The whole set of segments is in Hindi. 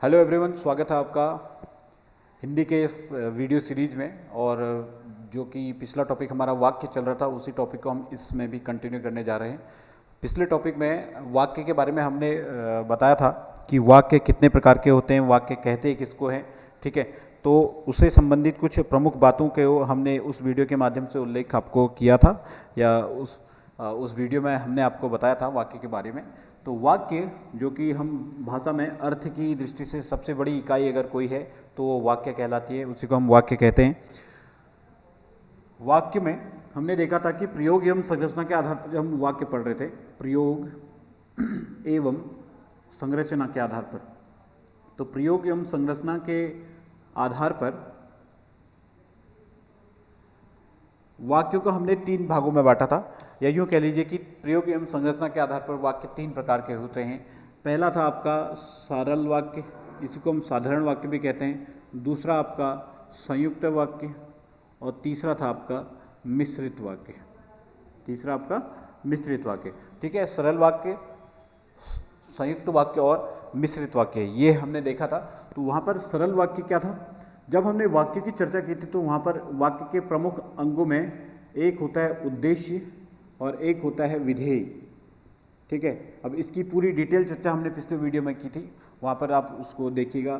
हेलो एवरीवन, स्वागत है आपका हिंदी के इस वीडियो सीरीज में। और जो कि पिछला टॉपिक हमारा वाक्य चल रहा था, उसी टॉपिक को हम इसमें भी कंटिन्यू करने जा रहे हैं। पिछले टॉपिक में वाक्य के बारे में हमने बताया था कि वाक्य कितने प्रकार के होते हैं, वाक्य कहते किसको हैं, ठीक है। तो उससे संबंधित कुछ प्रमुख बातों के हमने उस वीडियो के माध्यम से उल्लेख आपको किया था, या उस वीडियो में हमने आपको बताया था वाक्य के बारे में। तो वाक्य जो कि हम भाषा में अर्थ की दृष्टि से सबसे बड़ी इकाई अगर कोई है तो वो वाक्य कहलाती है, उसी को हम वाक्य कहते हैं। वाक्य में हमने देखा था कि प्रयोग एवं संरचना के आधार पर हम वाक्य पढ़ रहे थे, प्रयोग एवं संरचना के आधार पर। तो प्रयोग एवं संरचना के आधार पर वाक्यों को हमने 3 भागों में बांटा था, या यूँ कह लीजिए कि प्रयोग एवं संरचना के आधार पर वाक्य 3 प्रकार के होते हैं। पहला था आपका सरल वाक्य, इसी को हम साधारण वाक्य भी कहते हैं। दूसरा आपका संयुक्त वाक्य, और तीसरा था आपका मिश्रित वाक्य। तीसरा आपका मिश्रित वाक्य, ठीक है। सरल वाक्य, संयुक्त वाक्य और मिश्रित वाक्य, ये हमने देखा था। तो वहाँ पर सरल वाक्य क्या था? जब हमने वाक्य की चर्चा की थी तो वहाँ पर वाक्य के प्रमुख अंगों में एक होता है उद्देश्य और एक होता है विधेय, ठीक है। अब इसकी पूरी डिटेल चर्चा हमने पिछले वीडियो में की थी, वहाँ पर आप उसको देखिएगा।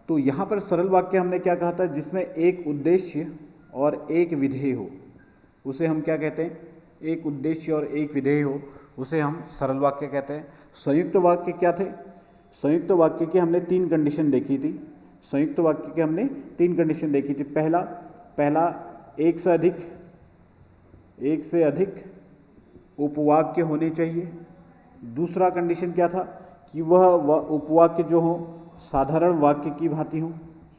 तो यहाँ पर सरल वाक्य हमने क्या कहा था? जिसमें एक उद्देश्य और एक विधेय हो, उसे हम क्या कहते हैं? एक उद्देश्य और एक विधेय हो, उसे हम सरल वाक्य कहते हैं। संयुक्त वाक्य क्या थे? संयुक्त वाक्य की हमने 3 कंडीशन देखी थी। संयुक्त वाक्य के हमने 3 कंडीशन देखी थी। पहला एक से अधिक उपवाक्य होने चाहिए। दूसरा कंडीशन क्या था? कि वह उपवाक्य जो हो साधारण वाक्य की भांति हो,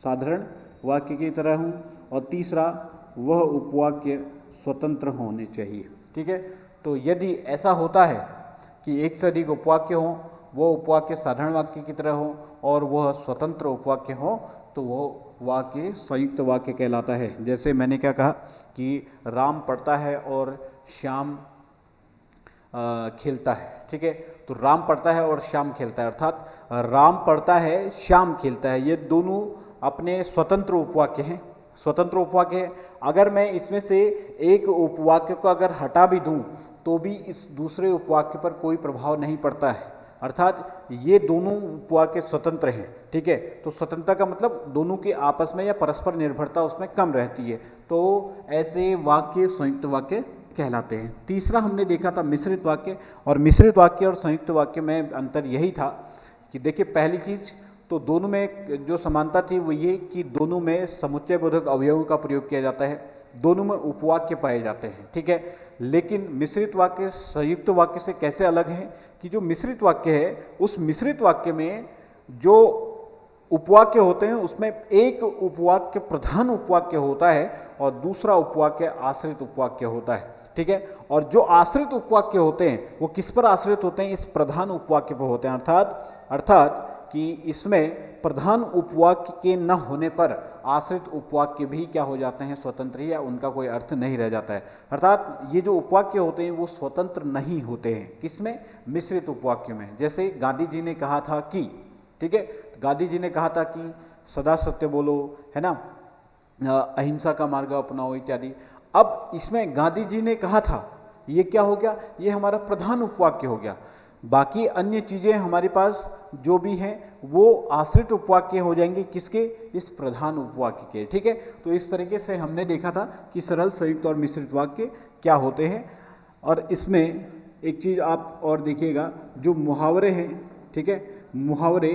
साधारण वाक्य की तरह हो। और तीसरा, वह उपवाक्य स्वतंत्र होने चाहिए, ठीक है। तो यदि ऐसा होता है कि एक से अधिक उपवाक्य हो, वो उपवाक्य साधारण वाक्य की तरह हो और वह स्वतंत्र उपवाक्य हो, तो वो वाक्य संयुक्त वाक्य कहलाता है। जैसे मैंने क्या कहा कि राम पढ़ता है और श्याम खेलता है, ठीक है। तो राम पढ़ता है और श्याम खेलता है, अर्थात राम पढ़ता है, श्याम खेलता है, ये दोनों अपने स्वतंत्र उपवाक्य हैं, स्वतंत्र उपवाक्य है। अगर मैं इसमें से एक उपवाक्य को अगर हटा भी दूं तो भी इस दूसरे उपवाक्य पर कोई प्रभाव नहीं पड़ता है, अर्थात ये दोनों उपवाक्य स्वतंत्र हैं, ठीक है। तो स्वतंत्रता का मतलब दोनों की आपस में या परस्पर निर्भरता उसमें कम रहती है, तो ऐसे वाक्य संयुक्त वाक्य कहलाते हैं। तीसरा हमने देखा था मिश्रित वाक्य, और मिश्रित वाक्य और संयुक्त वाक्य में अंतर यही था कि देखिए, पहली चीज़ तो दोनों में जो समानता थी वो ये कि दोनों में समुच्चय बोधक अवयवों का प्रयोग किया जाता है, दोनों में उपवाक्य पाए जाते हैं, ठीक है। लेकिन मिश्रित वाक्य संयुक्त वाक्य से कैसे अलग है कि जो मिश्रित वाक्य है, उस मिश्रित वाक्य में जो उपवाक्य होते हैं उसमें एक उपवाक्य प्रधान उपवाक्य होता है और दूसरा उपवाक्य आश्रित उपवाक्य होता है, ठीक है। और जो आश्रित उपवाक्य होते हैं वो किस पर आश्रित होते हैं? इस प्रधान उपवाक्य पर होते हैं। अर्थात कि इसमें प्रधान उपवाक्य के न होने पर आश्रित उपवाक्य भी क्या हो जाते हैं? स्वतंत्र, या उनका कोई अर्थ नहीं रह जाता है। अर्थात ये जो उपवाक्य होते हैं वो स्वतंत्र नहीं होते हैं। किसमें? मिश्रित उपवाक्य में। जैसे गांधी जी ने कहा था कि, ठीक है, गांधी जी ने कहा था कि सदा सत्य बोलो, है ना, अहिंसा का मार्ग अपनाओ इत्यादि। अब इसमें गांधी जी ने कहा था, ये क्या हो गया? ये हमारा प्रधान उपवाक्य हो गया। बाकी अन्य चीज़ें हमारे पास जो भी हैं वो आश्रित उपवाक्य हो जाएंगे, किसके? इस प्रधान उपवाक्य के, ठीक है। तो इस तरीके से हमने देखा था कि सरल, संयुक्त और मिश्रित वाक्य क्या होते हैं। और इसमें एक चीज़ आप और देखिएगा, जो मुहावरे हैं, ठीक है, मुहावरे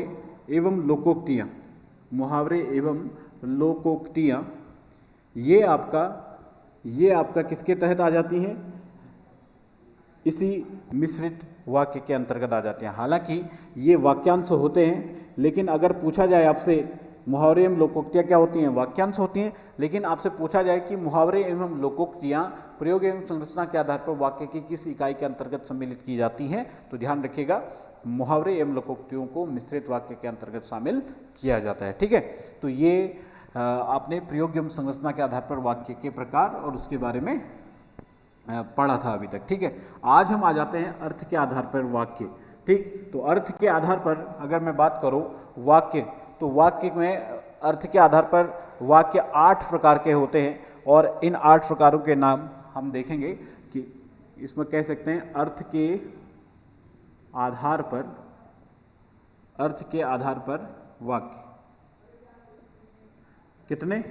एवं लोकोक्तियाँ, मुहावरे एवं लोकोक्तियाँ ये आपका किसके तहत आ जाती हैं? इसी मिश्रित वाक्य के अंतर्गत आ जाते हैं। हालांकि ये वाक्यांश होते हैं, लेकिन अगर पूछा जाए आपसे मुहावरे एवं लोकोक्तियाँ क्या होती हैं? वाक्यांश होती हैं। लेकिन आपसे पूछा जाए कि मुहावरे एवं लोकोक्तियाँ प्रयोग एवं संरचना के आधार पर वाक्य की किस इकाई के अंतर्गत सम्मिलित की जाती हैं, तो ध्यान रखिएगा, मुहावरे एवं लोकोक्तियों को मिश्रित वाक्य के अंतर्गत शामिल किया जाता है, ठीक है। तो ये आपने प्रयोग एवं संरचना के आधार पर वाक्य के प्रकार और उसके बारे में पढ़ा था अभी तक, ठीक है। आज हम आ जाते हैं अर्थ के आधार पर वाक्य, ठीक। तो अर्थ के आधार पर अगर मैं बात करूं वाक्य तो वाक्य में अर्थ के आधार पर वाक्य 8 प्रकार के होते हैं, और इन 8 प्रकारों के नाम हम देखेंगे कि इसमें कह सकते हैं अर्थ के आधार पर वाक्य कितने,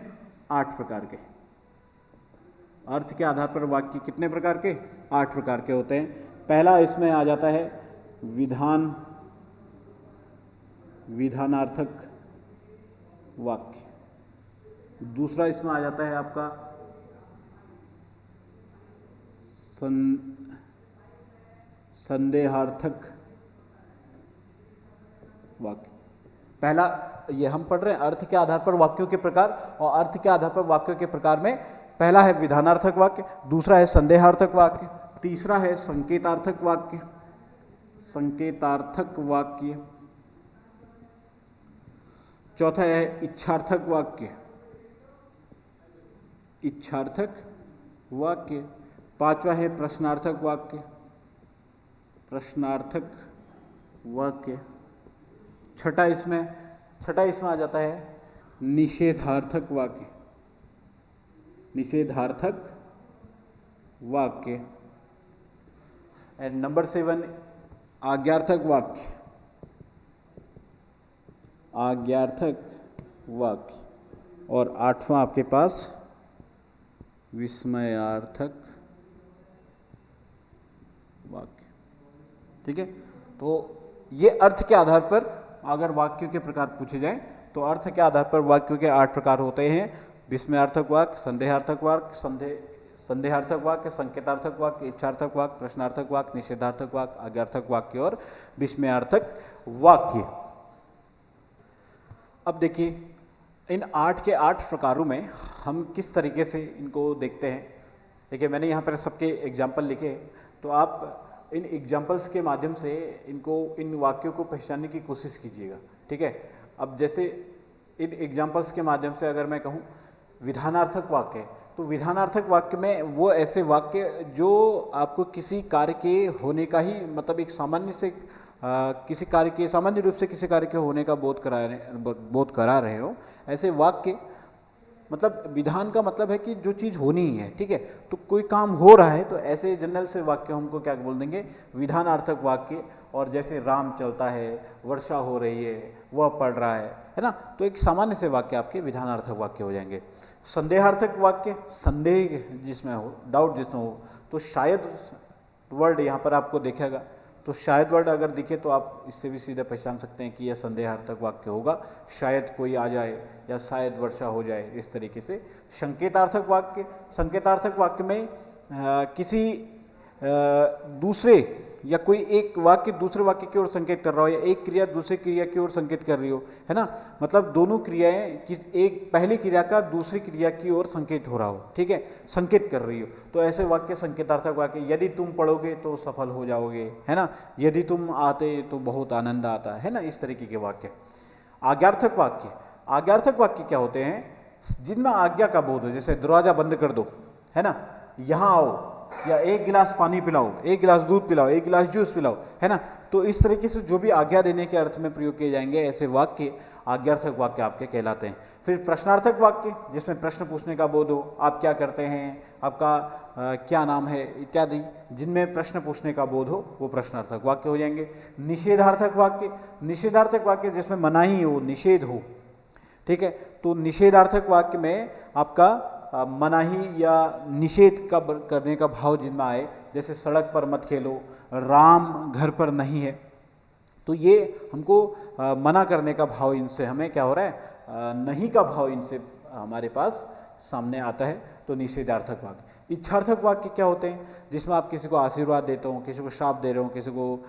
8 प्रकार के। अर्थ के आधार पर वाक्य कितने प्रकार के, 8 प्रकार के होते हैं। पहला इसमें आ जाता है विधानार्थक वाक्य। दूसरा इसमें आ जाता है आपका संदेहार्थक वाक्य। पहला ये हम पढ़ रहे हैं अर्थ के आधार पर वाक्यों के प्रकार, और अर्थ के आधार पर वाक्यों के प्रकार में पहला है विधानार्थक वाक्य, दूसरा है संदेहार्थक वाक्य, तीसरा है संकेतार्थक वाक्य, चौथा है इच्छार्थक वाक्य, पांचवा है प्रश्नार्थक वाक्य, छठा इसमें आ जाता है निषेधार्थक वाक्य, एंड नंबर 7 आज्ञार्थक वाक्य, और 8वां आपके पास विस्मयार्थक वाक्य। ठीक है, तो ये अर्थ के आधार पर अगर वाक्यों के प्रकार पूछे जाएं तो अर्थ के आधार पर वाक्यों के 8 प्रकार होते हैं। विस्मयार्थक वाक्य, संदेहार्थक वाक्य, संकेतार्थक वाक्य, इच्छार्थक वाक्य, प्रश्नार्थक वाक्य, निषेधार्थक वाक्य, आज्ञार्थक वाक्य और विस्मयार्थक वाक्य। अब देखिए इन 8 के 8 प्रकारों में हम किस तरीके से इनको देखते हैं। देखिए मैंने यहाँ पर सबके एग्जाम्पल लिखे, तो आप इन एग्जाम्पल्स के माध्यम से इन वाक्यों को पहचानने की कोशिश कीजिएगा। ठीक है, अब जैसे इन एग्जाम्पल्स के माध्यम से अगर मैं कहूँ विधानार्थक वाक्य, तो विधानार्थक वाक्य में वो ऐसे वाक्य जो आपको किसी कार्य के होने का ही मतलब एक सामान्य रूप से किसी कार्य के होने का बोध करा रहे हो, ऐसे वाक्य। मतलब विधान का मतलब है कि जो चीज़ होनी ही है। ठीक है, तो कोई काम हो रहा है तो ऐसे जनरल से वाक्य हमको क्या बोल देंगे, विधानार्थक वाक्य। और जैसे राम चलता है, वर्षा हो रही है, वह पढ़ रहा है ना, तो एक सामान्य से वाक्य आपके विधानार्थक वाक्य हो जाएंगे। संदेहार्थक वाक्य, संदेह जिसमें हो, डाउट जिसमें हो, तो शायद वर्ड यहाँ पर आपको दिखेगा, तो शायद वर्ड अगर दिखे तो आप इससे भी सीधे पहचान सकते हैं कि यह संदेहार्थक वाक्य होगा, शायद कोई आ जाए या शायद वर्षा हो जाए, इस तरीके से। संकेतार्थक वाक्य में किसी दूसरे या कोई एक वाक्य दूसरे वाक्य की ओर संकेत कर रहा हो, या एक क्रिया दूसरे क्रिया की ओर संकेत कर रही हो, है ना, मतलब दोनों क्रियाएं एक पहली क्रिया का दूसरी क्रिया की ओर संकेत हो रहा हो। ठीक है, संकेत कर रही हो, तो ऐसे वाक्य संकेतार्थक वाक्य। यदि तुम पढ़ोगे तो सफल हो जाओगे, है ना, यदि तुम आते तो बहुत आनंद आता है ना, इस तरीके के वाक्य। आज्ञार्थक वाक्य क्या होते हैं, जिनमें आज्ञा का बोध हो, जैसे दरवाजा बंद कर दो, है ना, यहाँ आओ, या एक गिलास पानी पिलाओ, एक गिलास दूध पिलाओ, एक गिलास जूस पिलाओ, है ना। तो इस तरीके से जो भी आज्ञा देने के अर्थ में प्रयोग किए जाएंगे, ऐसे वाक्य आज्ञार्थक वाक्य आपके कहलाते हैं। फिर प्रश्नार्थक वाक्य, जिसमें प्रश्न पूछने का बोध हो, आप क्या करते हैं, आपका क्या नाम है, इत्यादि, जिनमें प्रश्न पूछने का बोध हो, वो प्रश्नार्थक वाक्य हो जाएंगे। निषेधार्थक वाक्य जिसमें मनाही हो, निषेध हो। ठीक है, तो निषेधार्थक वाक्य में आपका मनाही या निषेध का करने का भाव जिनमें आए, जैसे सड़क पर मत खेलो, राम घर पर नहीं है, तो ये हमको मना करने का भाव इनसे हमें क्या हो रहा है, नहीं का भाव इनसे हमारे पास सामने आता है, तो निषेधार्थक वाक्य। इच्छार्थक वाक्य क्या होते हैं, जिसमें आप किसी को आशीर्वाद देते हो, किसी को शाप दे रहे हो, किसी को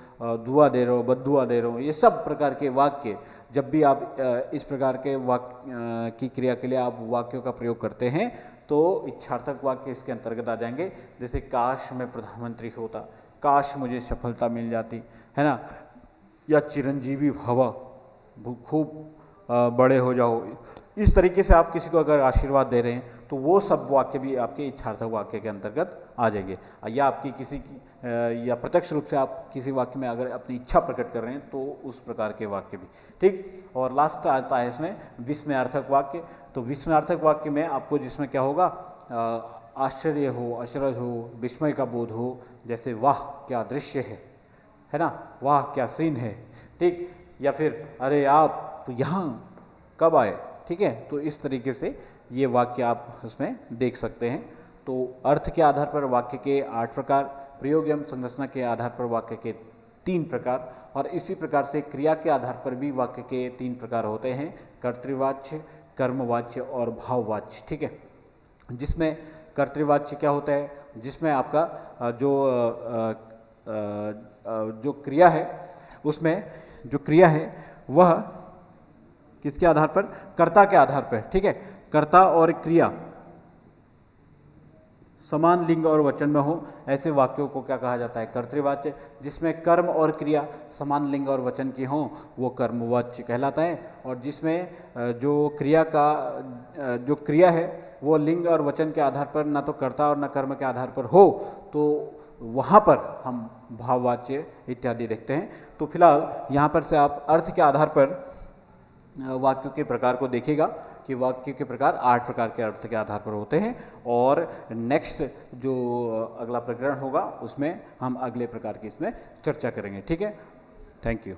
दुआ दे रहे हो, बद्दुआ दे रहे हो, ये सब प्रकार के वाक्य जब भी आप इस प्रकार के वाक्य की क्रिया के लिए आप वाक्यों का प्रयोग करते हैं, तो इच्छार्थक वाक्य इसके अंतर्गत आ जाएंगे। जैसे काश मैं प्रधानमंत्री होता, काश मुझे सफलता मिल जाती, है ना, या चिरंजीवी भव, खूब बड़े हो जाओ। इस तरीके से आप किसी को अगर आशीर्वाद दे रहे हैं तो वो सब वाक्य भी आपके इच्छार्थक वाक्य के अंतर्गत आ जाएंगे। या आपकी किसी की या प्रत्यक्ष रूप से आप किसी वाक्य में अगर अपनी इच्छा प्रकट कर रहे हैं तो उस प्रकार के वाक्य भी, ठीक। और लास्ट आता है इसमें विस्मयार्थक वाक्य। तो विस्मयार्थक वाक्य में आपको जिसमें क्या होगा, आश्चर्य हो, अचरज हो, विस्मय का बोध हो, जैसे वाह क्या दृश्य है ना, वाह क्या सीन है, ठीक। या फिर अरे आप तो यहाँ कब आए, ठीक है। तो इस तरीके से ये वाक्य आप उसमें देख सकते हैं। तो अर्थ के आधार पर वाक्य के 8 प्रकार, प्रयोग एवं संरचना के आधार पर वाक्य के 3 प्रकार, और इसी प्रकार से क्रिया के आधार पर भी वाक्य के 3 प्रकार होते हैं, कर्तृवाच्य, कर्मवाच्य और भाववाच्य, ठीक है। जिसमें कर्तृवाच्य क्या होता है, जिसमें आपका जो क्रिया है, उसमें जो क्रिया है वह किसके आधार पर, कर्ता के आधार पर, ठीक है। कर्ता और क्रिया समान लिंग और वचन में हो, ऐसे वाक्यों को क्या कहा जाता है, कर्तृवाच्य। जिसमें कर्म और क्रिया समान लिंग और वचन की हो वो कर्मवाच्य कहलाता है। और जिसमें जो क्रिया है वो लिंग और वचन के आधार पर ना तो कर्ता और न कर्म के आधार पर हो, तो वहाँ पर हम भाववाच्य इत्यादि देखते हैं। तो फिलहाल यहाँ पर से आप अर्थ के आधार पर वाक्यों के प्रकार को देखिएगा कि वाक्य के प्रकार 8 प्रकार के अर्थ के आधार पर होते हैं। और नेक्स्ट जो अगला प्रकरण होगा उसमें हम अगले प्रकार की इसमें चर्चा करेंगे, ठीक है। Thank you.